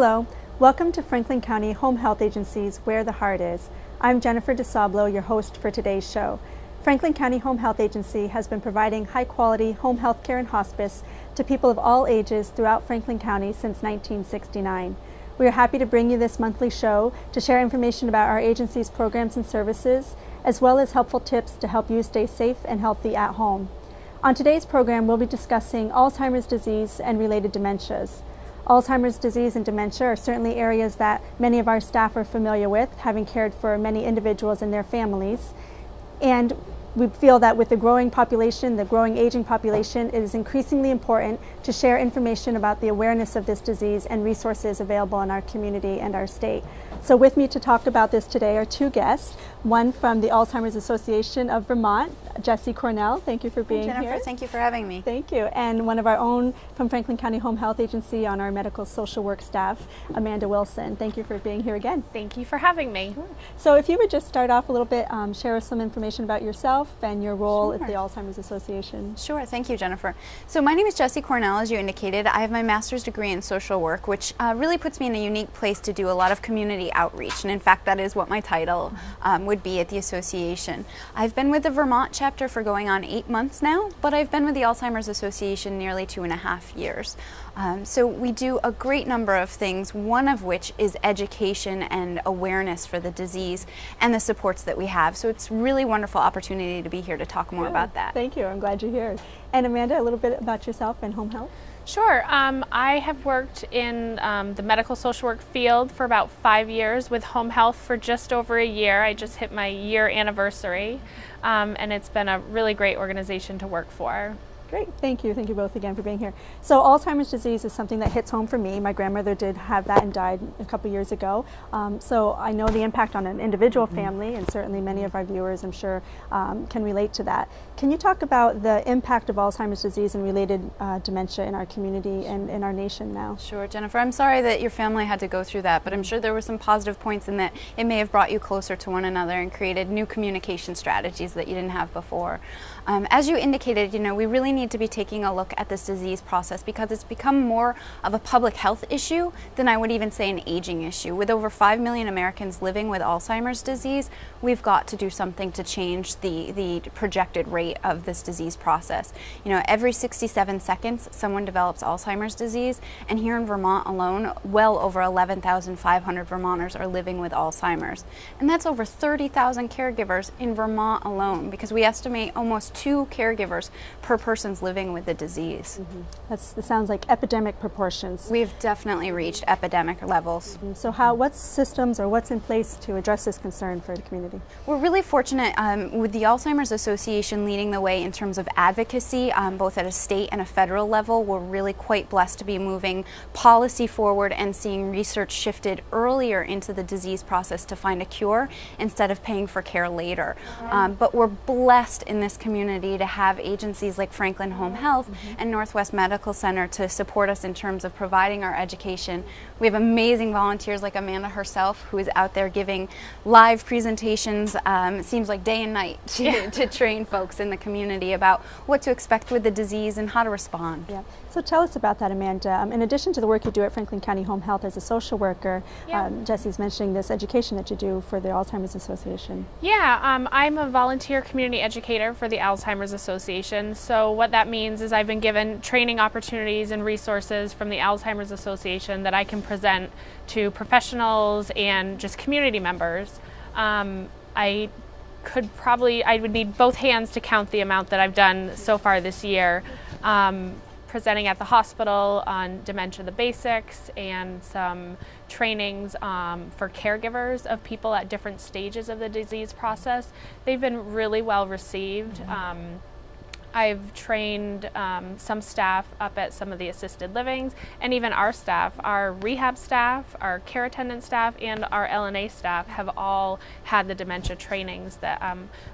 Hello, welcome to Franklin County Home Health Agency's Where the Heart Is. I'm Jennifer DeSablo, your host for today's show. Franklin County Home Health Agency has been providing high-quality home health care and hospice to people of all ages throughout Franklin County since 1969. We are happy to bring you this monthly show to share information about our agency's programs and services, as well as helpful tips to help you stay safe and healthy at home. On today's program, we'll be discussing Alzheimer's disease and related dementias. Alzheimer's disease and dementia are certainly areas that many of our staff are familiar with, having cared for many individuals and their families. And we feel that with the growing population, the growing aging population, it is increasingly important to share information about the awareness of this disease and resources available in our community and our state. So with me to talk about this today are two guests, one from the Alzheimer's Association of Vermont, Jessie Cornell. Thank you for being Jennifer, here. thank you for having me. Thank you. And one of our own from Franklin County Home Health Agency on our medical social work staff, Amanda Wilson. Thank you for being here again. Thank you for having me. Sure. So if you would just start off a little bit, share us some information about yourself and your role at the Alzheimer's Association. Sure, thank you, Jennifer. So my name is Jessie Cornell, as you indicated. I have my master's degree in social work, which really puts me in a unique place to do a lot of community outreach. And in fact, that is what my title would be at the association. I've been with the Vermont chapter for going on 8 months now, but I've been with the Alzheimer's Association nearly 2.5 years. So we do a great number of things, one of which is education and awareness for the disease and the supports that we have. So it's really wonderful opportunity to be here to talk more about that. Thank you. I'm glad you're here. And Amanda, a little bit about yourself and home health. Sure. I have worked in the medical social work field for about 5 years, with home health for just over a year. I just hit my year anniversary, and it's been a really great organization to work for. Great, thank you. Thank you both again for being here. So Alzheimer's disease is something that hits home for me. My grandmother did have that and died a couple years ago. So I know the impact on an individual family, and certainly many of our viewers, I'm sure, can relate to that. Can you talk about the impact of Alzheimer's disease and related dementia in our community and in our nation now? Sure, Jennifer. I'm sorry that your family had to go through that, but I'm sure there were some positive points in that it may have brought you closer to one another and created new communication strategies that you didn't have before. As you indicated, we really need to be taking a look at this disease process because it's become more of a public health issue than I would even say an aging issue. With over 5 million Americans living with Alzheimer's disease, we've got to do something to change the projected rate of this disease process. Every 67 seconds someone develops Alzheimer's disease, and here in Vermont alone, well over 11,500 Vermonters are living with Alzheimer's. And that's over 30,000 caregivers in Vermont alone, because we estimate almost 2 caregivers per person's living with the disease. That sounds like epidemic proportions. We've definitely reached epidemic levels. So what systems or what's in place to address this concern for the community? We're really fortunate with the Alzheimer's Association leading the way in terms of advocacy, both at a state and a federal level. We're really quite blessed to be moving policy forward and seeing research shifted earlier into the disease process to find a cure instead of paying for care later. But we're blessed in this community to have agencies like Franklin Home Health and Northwest Medical Center to support us in terms of providing our education. We have amazing volunteers like Amanda herself, who is out there giving live presentations, it seems like day and night, to train folks in the community about what to expect with the disease and how to respond. Yeah. So tell us about that, Amanda. In addition to the work you do at Franklin County Home Health as a social worker, Jessie's mentioning this education that you do for the Alzheimer's Association. Yeah, I'm a volunteer community educator for the Alzheimer's Association. So what that means is I've been given training opportunities and resources from the Alzheimer's Association that I can present to professionals and just community members. I would need both hands to count the amount that I've done so far this year. Presenting at the hospital on dementia the basics, and some trainings for caregivers of people at different stages of the disease process. They've been really well received. I've trained some staff up at some of the assisted livings, and even our staff, our rehab staff, our care attendant staff, and our LNA staff have all had the dementia trainings that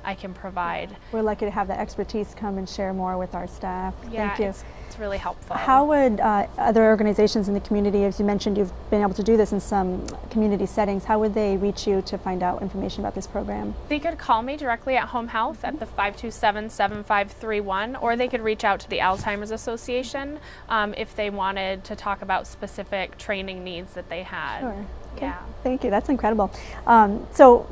I can provide. We're lucky to have the expertise come and share more with our staff. Yeah, Thank you. It's it's really helpful. How would other organizations in the community, as you mentioned, you've been able to do this in some community settings, how would they reach you to find out information about this program? They could call me directly at Home Health at the 527-7531, or they could reach out to the Alzheimer's Association if they wanted to talk about specific training needs that they had. Sure. Okay. Yeah. Thank you. That's incredible. So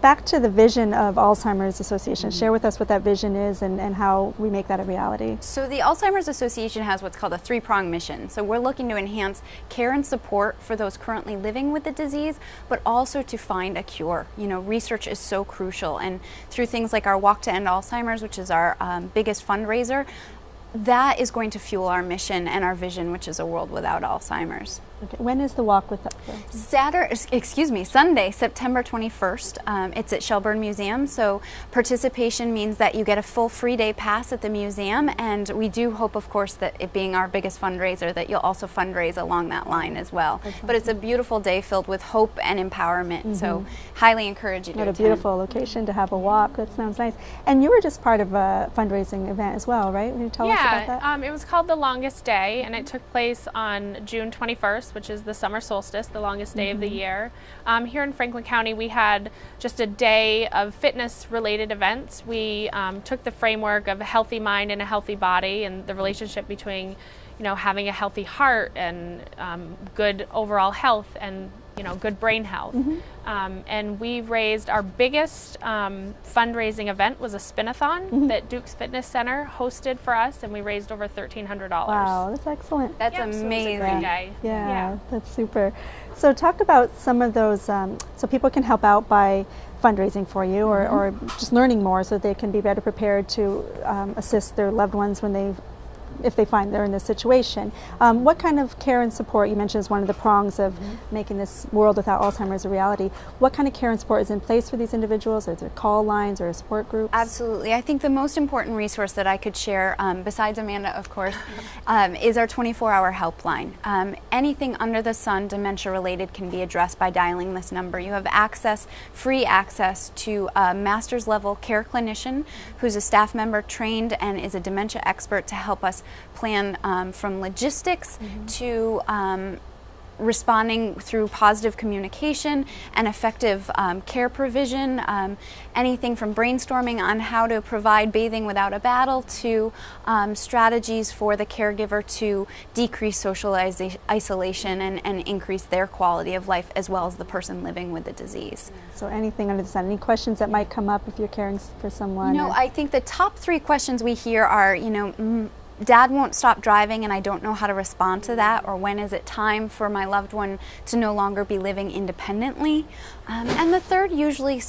back to the vision of Alzheimer's Association. Share with us what that vision is and how we make that a reality. So the Alzheimer's Association has what's called a three-pronged mission. So we're looking to enhance care and support for those currently living with the disease, but also to find a cure. You know, research is so crucial, and through things like our Walk to End Alzheimer's, which is our biggest fundraiser, that is going to fuel our mission and our vision, which is a world without Alzheimer's. Okay. When is the walk with Sunday, September 21st. It's at Shelburne Museum, so participation means that you get a full free day pass at the museum, and we do hope, of course, that it being our biggest fundraiser, that you'll also fundraise along that line as well. But it's a beautiful day filled with hope and empowerment, so highly encourage you to attend. What a beautiful location to have a walk. That sounds nice. And you were just part of a fundraising event as well, right? Can you tell us about that? It was called The Longest Day, and it took place on June 21st, which is the summer solstice, the longest day of the year. Here in Franklin County, we had just a day of fitness-related events. We took the framework of a healthy mind and a healthy body, and the relationship between, you know, having a healthy heart and good overall health and, you know, good brain health. And we raised our biggest fundraising event was a spin-a-thon that Duke's Fitness Center hosted for us, and we raised over $1,300. Wow, that's excellent. That's So it was a amazing. great day. Yeah, that's super. So talk about some of those, so people can help out by fundraising for you or just learning more so they can be better prepared to assist their loved ones when if they find they're in this situation. What kind of care and support, you mentioned, is one of the prongs of making this world without Alzheimer's a reality. What kind of care and support is in place for these individuals? Are there call lines or support groups? Absolutely. I think the most important resource that I could share, besides Amanda, of course, is our 24-hour helpline. Anything under the sun dementia-related can be addressed by dialing this number. You have free access to a master's level care clinician who's a staff member trained and is a dementia expert to help us plan from logistics to responding through positive communication and effective care provision, anything from brainstorming on how to provide bathing without a battle to strategies for the caregiver to decrease social isolation and increase their quality of life, as well as the person living with the disease. So anything under the sun. Any questions that might come up if you're caring for someone? You know, I think the top 3 questions we hear are, you know, Dad won't stop driving and I don't know how to respond to that, or when is it time for my loved one to no longer be living independently? And the third usually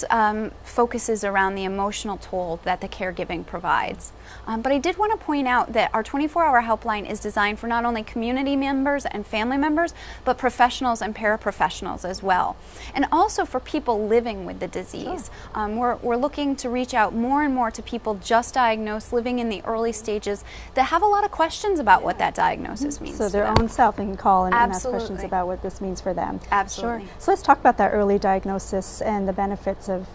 focuses around the emotional toll that the caregiving provides. But I did want to point out that our 24-hour helpline is designed for not only community members and family members, but professionals and paraprofessionals as well. And also for people living with the disease. We're looking to reach out more and more to people just diagnosed, living in the early stages, that have a lot of questions about what that diagnosis means. So their own self, they can call and ask Absolutely. questions about what this means for them. Absolutely. Sure. So let's talk about that early diagnosis and the benefits of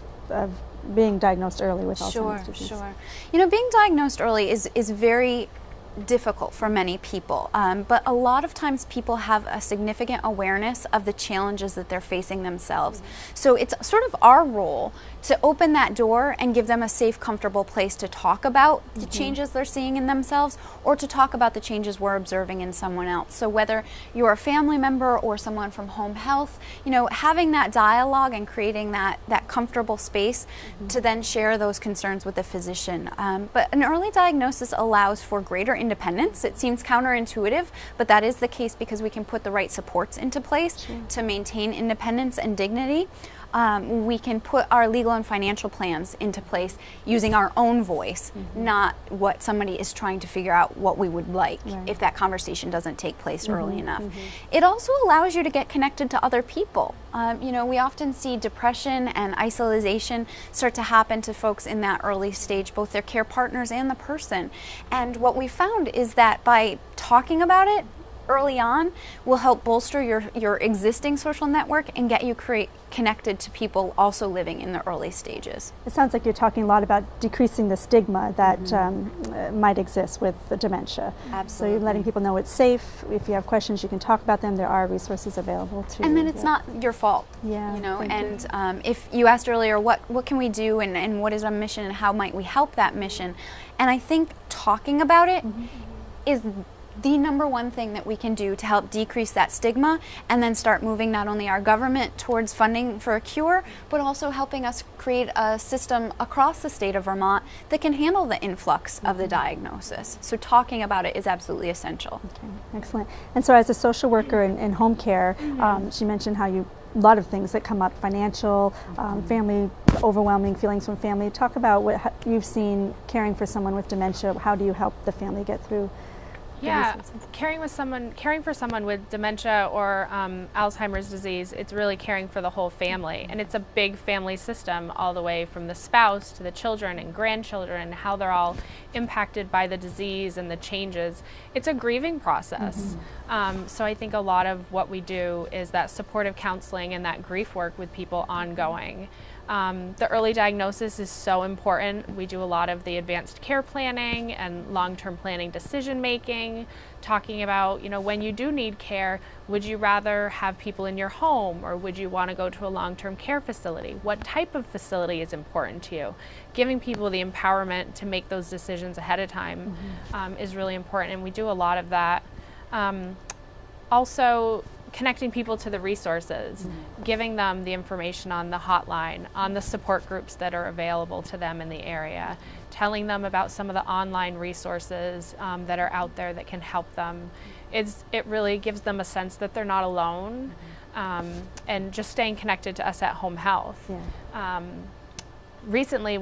being diagnosed early with Alzheimer's disease. Sure. You know, being diagnosed early is very difficult for many people, but a lot of times people have a significant awareness of the challenges that they're facing themselves. So it's sort of our role to open that door and give them a safe, comfortable place to talk about the changes they're seeing in themselves, or to talk about the changes we're observing in someone else. So whether you're a family member or someone from home health, you know, having that dialogue and creating that comfortable space to then share those concerns with the physician. But an early diagnosis allows for greater independence. It seems counterintuitive, but that is the case because we can put the right supports into place to maintain independence and dignity. We can put our legal and financial plans into place using our own voice, not what somebody is trying to figure out what we would like if that conversation doesn't take place early enough. It also allows you to get connected to other people. You know, we often see depression and isolation start to happen to folks in that early stage, both their care partners and the person. And what we found is that by talking about it, early on will help bolster your existing social network and get you connected to people also living in the early stages. It sounds like you're talking a lot about decreasing the stigma that might exist with the dementia. Absolutely. So you're letting people know it's safe. If you have questions, you can talk about them. There are resources available too. And then it's not your fault. Yeah. You know, and if you asked earlier, what can we do and what is our mission and how might we help that mission? And I think talking about it is the number one thing that we can do to help decrease that stigma and then start moving not only our government towards funding for a cure, but also helping us create a system across the state of Vermont that can handle the influx of the diagnosis. So talking about it is absolutely essential. Okay, excellent. And so as a social worker in home care, she mentioned how a lot of things that come up, financial, family, overwhelming feelings from family. Talk about what you've seen caring for someone with dementia. How do you help the family get through? Yeah, caring for someone with dementia or Alzheimer's disease, it's really caring for the whole family. And it's a big family system, all the way from the spouse to the children and grandchildren, how they're all impacted by the disease and the changes. It's a grieving process. So I think a lot of what we do is that supportive counseling and that grief work with people ongoing. The early diagnosis is so important. We do a lot of the advanced care planning and long-term planning decision making, talking about, you know, when you do need care, would you rather have people in your home or would you want to go to a long-term care facility? What type of facility is important to you? Giving people the empowerment to make those decisions ahead of time is really important, and we do a lot of that. Also, connecting people to the resources, giving them the information on the hotline, on the support groups that are available to them in the area, telling them about some of the online resources that are out there that can help them. It really gives them a sense that they're not alone, and just staying connected to us at Home Health. Recently,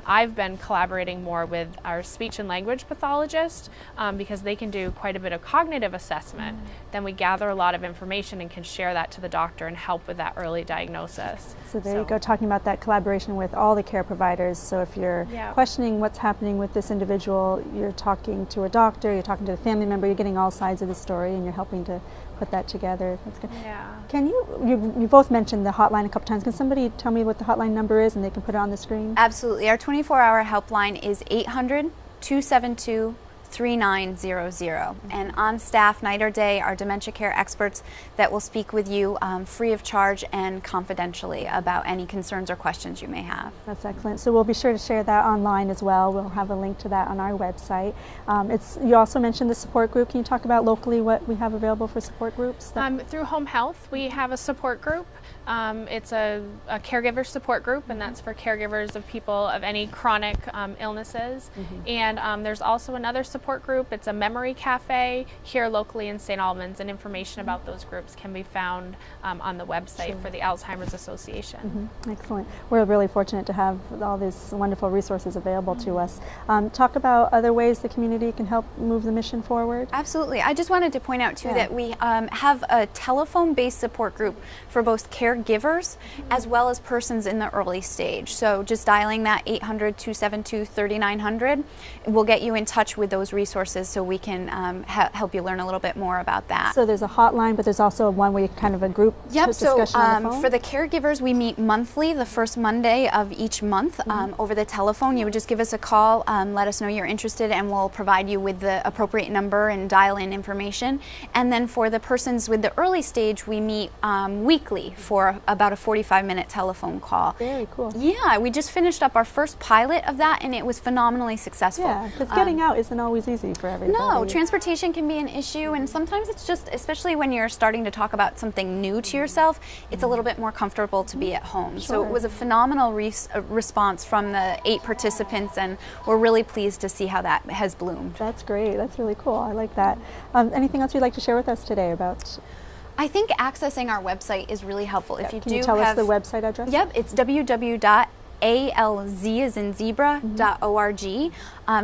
I've been collaborating more with our speech and language pathologist because they can do quite a bit of cognitive assessment. Then we gather a lot of information and can share that to the doctor and help with that early diagnosis. So there you go, talking about that collaboration with all the care providers. So if you're questioning what's happening with this individual, you're talking to a doctor, you're talking to a family member, you're getting all sides of the story and you're helping to put that together. That's good. Yeah. Can you both mentioned the hotline a couple times. Can somebody tell me what the hotline number is and they can put it on the screen? Absolutely. Our 24-hour helpline is 800-272-3900. And on staff, night or day, are dementia care experts that will speak with you free of charge and confidentially about any concerns or questions you may have. That's excellent. So we'll be sure to share that online as well. We'll have a link to that on our website. You also mentioned the support group. Can you talk about locally what we have available for support groups? Through Home Health, we have a support group. It's a caregiver support group, and that's for caregivers of people of any chronic illnesses. And there's also another support group. It's a memory cafe here locally in St. Albans, and information about those groups can be found on the website for the Alzheimer's Association. Excellent. We're really fortunate to have all these wonderful resources available to us. Talk about other ways the community can help move the mission forward. Absolutely. I just wanted to point out too that we have a telephone-based support group for both caregivers as well as persons in the early stage. So just dialing that 800-272-3900 will get you in touch with those resources so we can help you learn a little bit more about that. So there's a hotline, but there's also one where you kind of a group discussion on the phone? For the caregivers, we meet monthly, the first Monday of each month over the telephone. You would just give us a call, let us know you're interested, and we'll provide you with the appropriate number and dial-in information. And then for the persons with the early stage, we meet weekly for about a 45-minute telephone call. Very cool. Yeah, we just finished up our first pilot of that, and it was phenomenally successful. Yeah, because getting out isn't always easy for everybody. No, transportation can be an issue, and sometimes it's just, especially when you're starting to talk about something new to yourself, it's a little bit more comfortable to be at home. So it was a phenomenal response from the 8 participants, and we're really pleased to see how that has bloomed. That's great. That's really cool. I like that. Anything else you'd like to share with us today about? I think accessing our website is really helpful. If you Can you tell us the website address? Yep, it's www.alzazebra.org.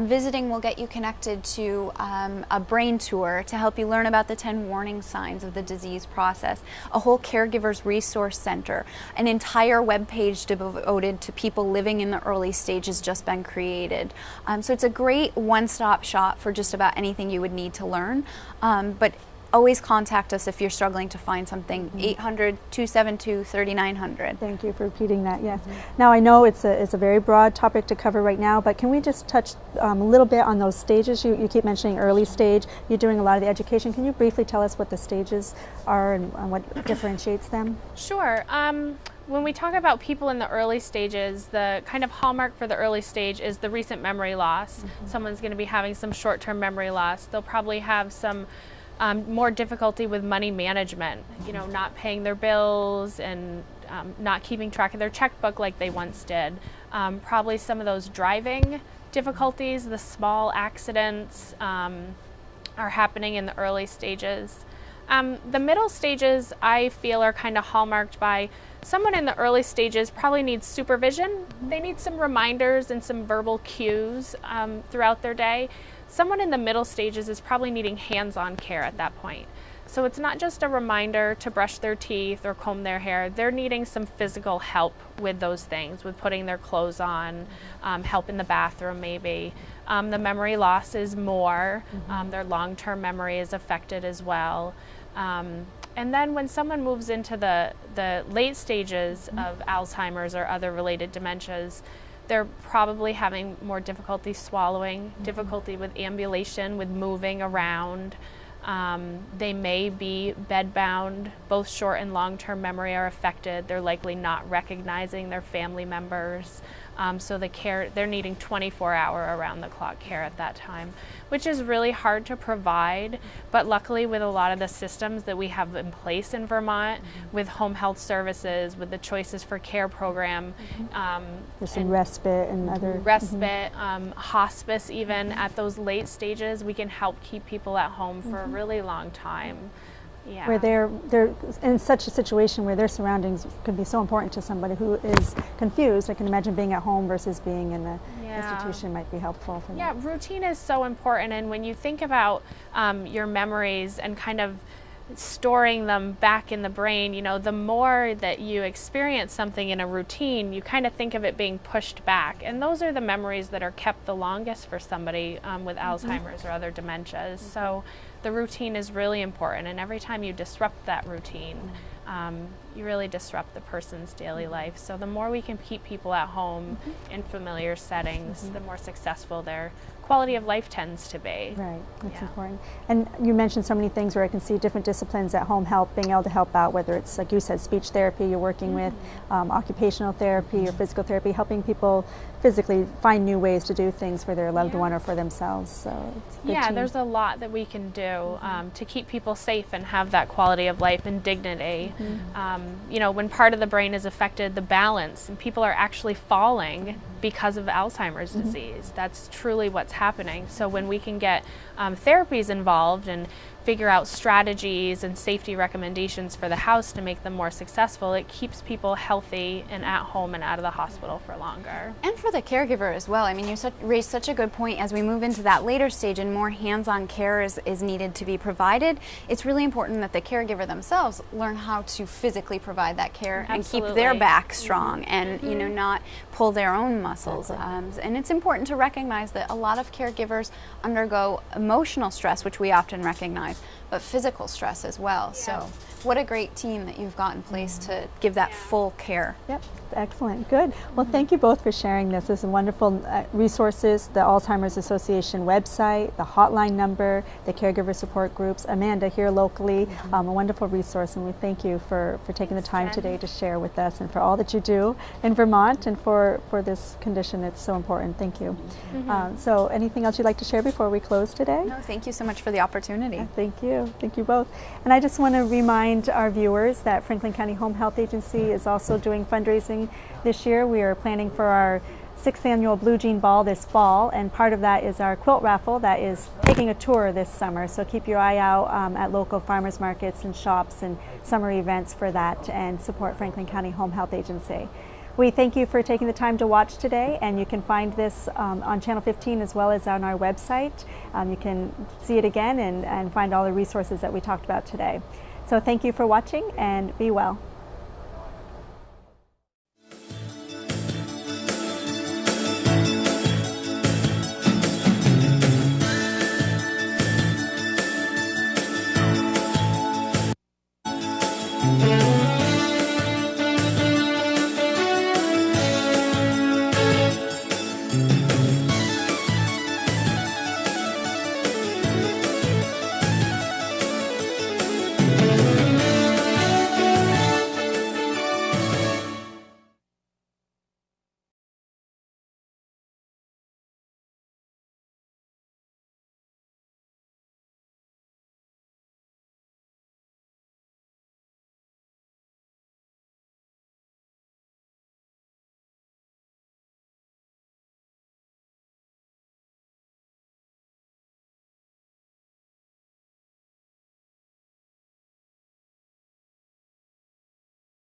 Visiting will get you connected to a brain tour to help you learn about the 10 warning signs of the disease process, a whole caregivers resource center, an entire web page devoted to people living in the early stages just been created. So it's a great one-stop shop for just about anything you would need to learn. But always contact us if you're struggling to find something. 800-272-3900. Thank you for repeating that, yes. Now I know it's a very broad topic to cover right now, but can we just touch a little bit on those stages? You keep mentioning early stage. You're doing a lot of the education. Can you briefly tell us what the stages are and what differentiates them? Sure. When we talk about people in the early stages, the kind of hallmark for the early stage is the recent memory loss. Someone's going to be having some short-term memory loss. They'll probably have some more difficulty with money management, not paying their bills and not keeping track of their checkbook like they once did. Probably some of those driving difficulties, the small accidents are happening in the early stages. The middle stages, I feel, are kind of hallmarked by someone in the early stages probably needs supervision. They need some reminders and some verbal cues throughout their day. Someone in the middle stages is probably needing hands-on care at that point. So it's not just a reminder to brush their teeth or comb their hair. They're needing some physical help with those things, with putting their clothes on, help in the bathroom maybe. The memory loss is more. Their long-term memory is affected as well. And then when someone moves into the late stages of Alzheimer's or other related dementias, they're probably having more difficulty swallowing, difficulty with ambulation, with moving around. They may be bedbound. Both short and long-term memory are affected. They're likely not recognizing their family members. So the care, they're needing 24-hour around-the-clock care at that time, which is really hard to provide. But luckily, with a lot of the systems that we have in place in Vermont, with home health services, with the Choices for Care program, there's some respite and other respite, hospice, even at those late stages, we can help keep people at home for a really long time. Yeah. Where they're in such a situation where their surroundings can be so important to somebody who is confused. I can imagine being at home versus being in an institution might be helpful for them. Yeah, routine is so important, and when you think about your memories and kind of storing them back in the brain, the more that you experience something in a routine, you kind of think of it being pushed back. And those are the memories that are kept the longest for somebody with Alzheimer's or other dementias. So the routine is really important, and every time you disrupt that routine, you really disrupt the person's daily life. So the more we can keep people at home in familiar settings, the more successful their quality of life tends to be. Right, that's important. And you mentioned so many things where I can see different disciplines at home health being able to help out, whether it's, like you said, speech therapy you're working with, occupational therapy or physical therapy, helping people physically find new ways to do things for their loved one or for themselves. So it's a good team. There's a lot that we can do to keep people safe and have that quality of life and dignity. When part of the brain is affected, the balance, and people are actually falling because of Alzheimer's disease. That's truly what's happening. So when we can get therapies involved and figure out strategies and safety recommendations for the house to make them more successful, it keeps people healthy and at home and out of the hospital for longer. And for the caregiver as well. I mean, you raised such a good point. As we move into that later stage and more hands-on care is needed to be provided, it's really important that the caregiver themselves learn how to physically provide that care and keep their back strong and not pull their own muscles. And it's important to recognize that a lot of caregivers undergo emotional stress, which we often recognize, but physical stress as well. So what a great team that you've got in place to give that full care. Yep, excellent, good. Well, thank you both for sharing this. There's some wonderful resources, the Alzheimer's Association website, the hotline number, the caregiver support groups, Amanda here locally, a wonderful resource, and we thank you for taking the time today to share with us and for all that you do in Vermont and for this condition. It's so important. Thank you. So anything else you'd like to share before we close today? No, thank you so much for the opportunity. Thank you. Thank you both. And I just want to remind our viewers that Franklin County Home Health Agency is also doing fundraising this year. We are planning for our 6th annual Blue Jean Ball this fall, and part of that is our quilt raffle that is taking a tour this summer. So keep your eye out at local farmers markets and shops and summer events for that, and support Franklin County Home Health Agency. We thank you for taking the time to watch today, and you can find this on Channel 15 as well as on our website. You can see it again and find all the resources that we talked about today. So thank you for watching, and be well.